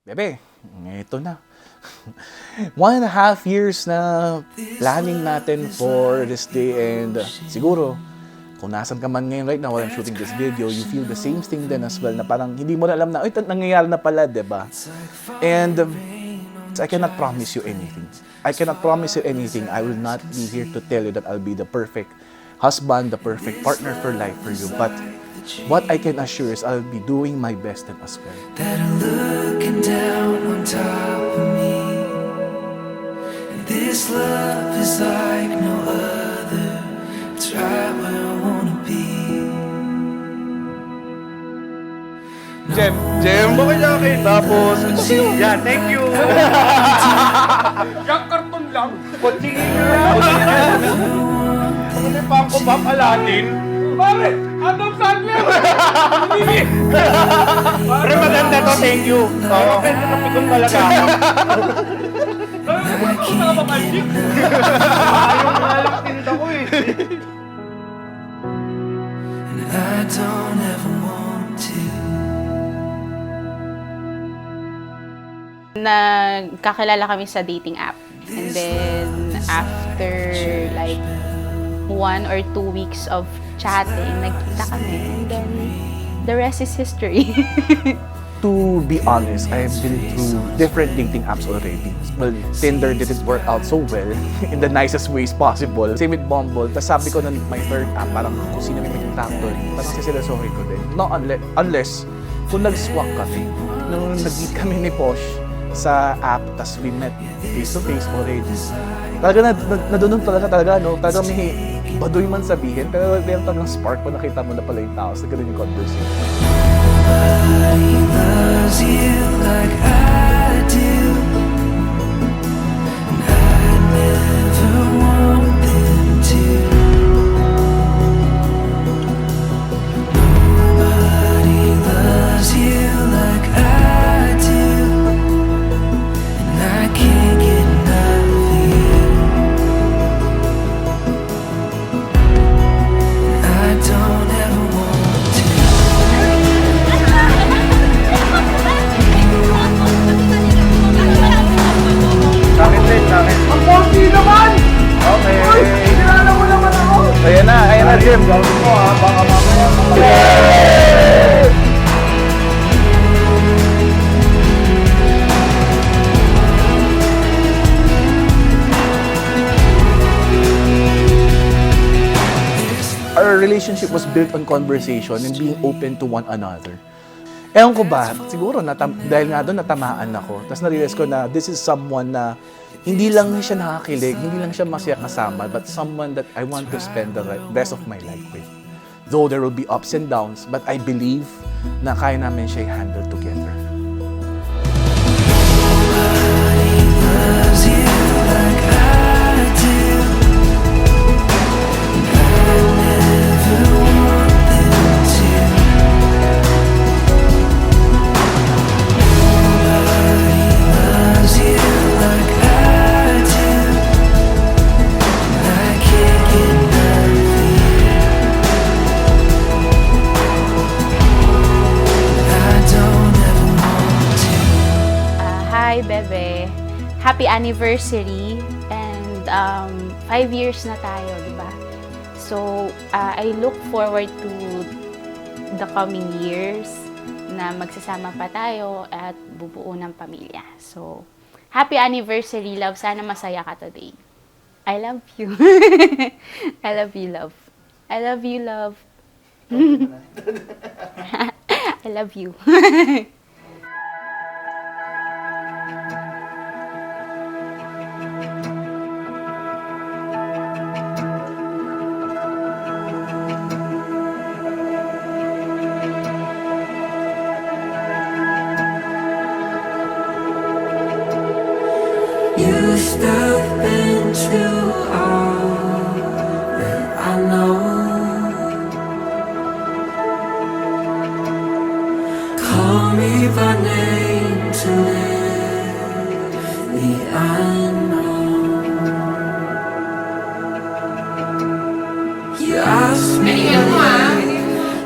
Bebe, ito na. 1.5 years na planning natin for this day and siguro, kung nasan ka man ngayon right now while I'm shooting this video, you feel the same thing then as well na parang hindi mo na alam na, nangyayari na pala, diba? And I cannot promise you anything. I cannot promise you anything. I will not be here to tell you that I'll be the perfect husband, the perfect partner for life for you. But what I can assure is I'll be doing my best and as well. That are looking down on top of me. And this love is like no other. It's right where I wanna be. Jem, bakit niya kayo? Tapos, yan, thank you! Yung karton lang. Kutsingin nyo lang. Ano pa ang kubap Aladdin? Pare, Adam Sandler! Pare, maganda to, thank you. Oo, pwede na pikong talaga. Ano ba ba magic? Ayaw malak tinda ko eh. And I don't ever want to. Nagkakilala kami sa dating app. And then, after like 1 or 2 weeks of chatting, nagkita kami. And then, the rest is history. To be honest, I've been through different dating apps already. Well, Tinder didn't work out so well in the nicest ways possible. Same with Bumble. Tapos sabi ko na my third app, parang kung sino may maging tap doon, parang sisilasohin ko din. No, unless kung nag-swap kami. Nung nag-meet kami ni Posh sa app, tapos we met face-to-face already. Talaga na doon talaga, no? Talaga may baduy man sabihin, pero meron talagang spark pa nakita mo na pala yung tao. So, ganun yung conversation. Nobody loves you like I do. And I never want them to. Nobody loves you like I do. And I can't get enough of you. And I don't ever want to. Bakit din, bakit? Ang pogi naman! Okay. Uy, kilala mo naman ako! Ayan na, Jim. Gawin mo ha, baka mamaya Our relationship was built on conversation and being open to one another. Ewan ko ba, siguro dahil nga doon natamaan ako. Tapos na-realize ko na this is someone na hindi lang siya nakakilig, hindi lang siya masaya kasama, but someone that I want to spend the rest of my life with. Though there will be ups and downs, but I believe na kaya namin siya i-handle together. Loves you like I do. I never want them to. Nobody loves you like I do. I can't get enough of you. I don't ever want to. Hi, Bebe. Happy anniversary. And 5 years na tayo, di ba? So, I look forward to the coming years na magsasama pa tayo at bubuo ng pamilya. So, happy anniversary, love. Sana masaya ka today. I love you. I love you, love. I love you, love. I love you. You step into all that I know. Call me by name to let me unknown. You asked me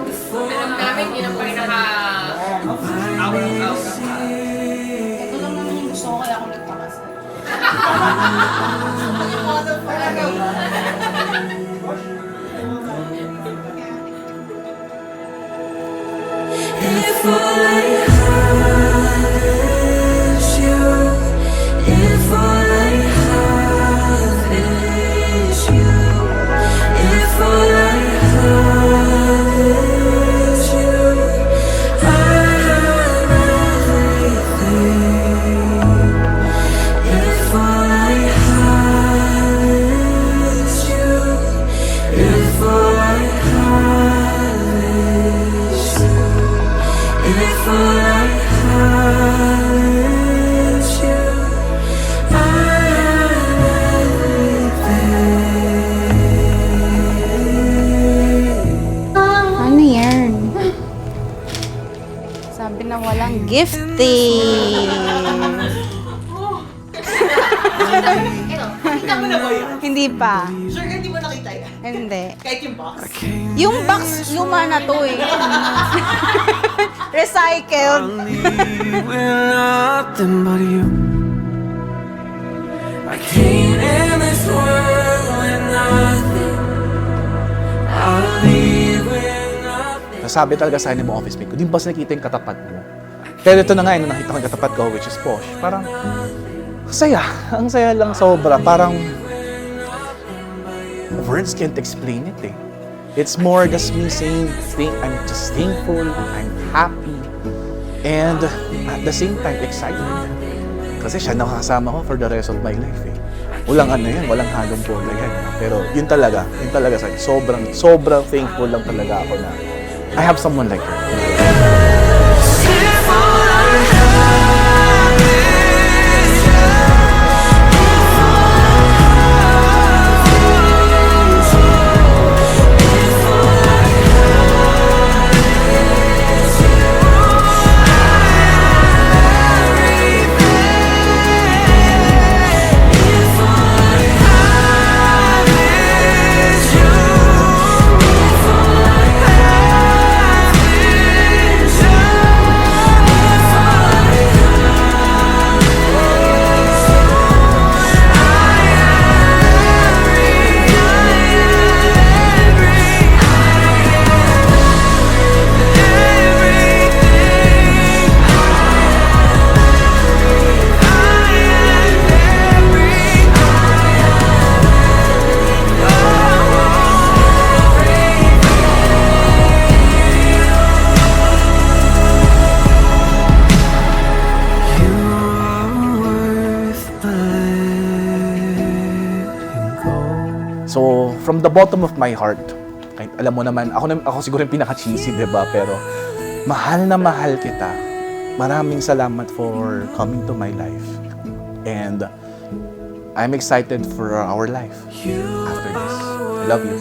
before Alam namin, yun ang pinaka-out-out. If all I have is you, if all I have is you, if all I have is you, I have everything. If all I have is you, if all I have is you. If all I have is you, I have everything. Ano yan? Sabi na walang gifting. Nakita mo na ba yun? Hindi pa. Sure ka, hindi mo nakita yan? Hindi. Kahit yung box? Yung box, luma na to eh. Recycled. We're nothing but you. I came in this world with nothing. I'll leave with nothing. Nasabi talaga sa akin ng mga office mate ko, di ba nakikita yung katapat mo? Pero ito na nga, nung nakita ko yung katapat ko, which is Posh, parang, saya. Ang saya lang sobra. Parang, words can't explain it eh. It's more just me saying, I'm just thankful, I'm happy, and at the same time, excited. Kasi siya nakakasama ko for the rest of my life eh. Walang ano yan, walang halong bola yan. Pero yun talaga sa akin, sobrang thankful lang talaga ako na I have someone like her. If all I have is you, if all I have is you, if all I have is you, I have everything. If all I have is you, if all I have is you, if all I have is you, So, from the bottom of my heart, kahit alam mo naman, ako siguro yung pinaka-cheesy, di ba? Pero, mahal na mahal kita. Maraming salamat for coming to my life. And, I'm excited for our life after this. I love you.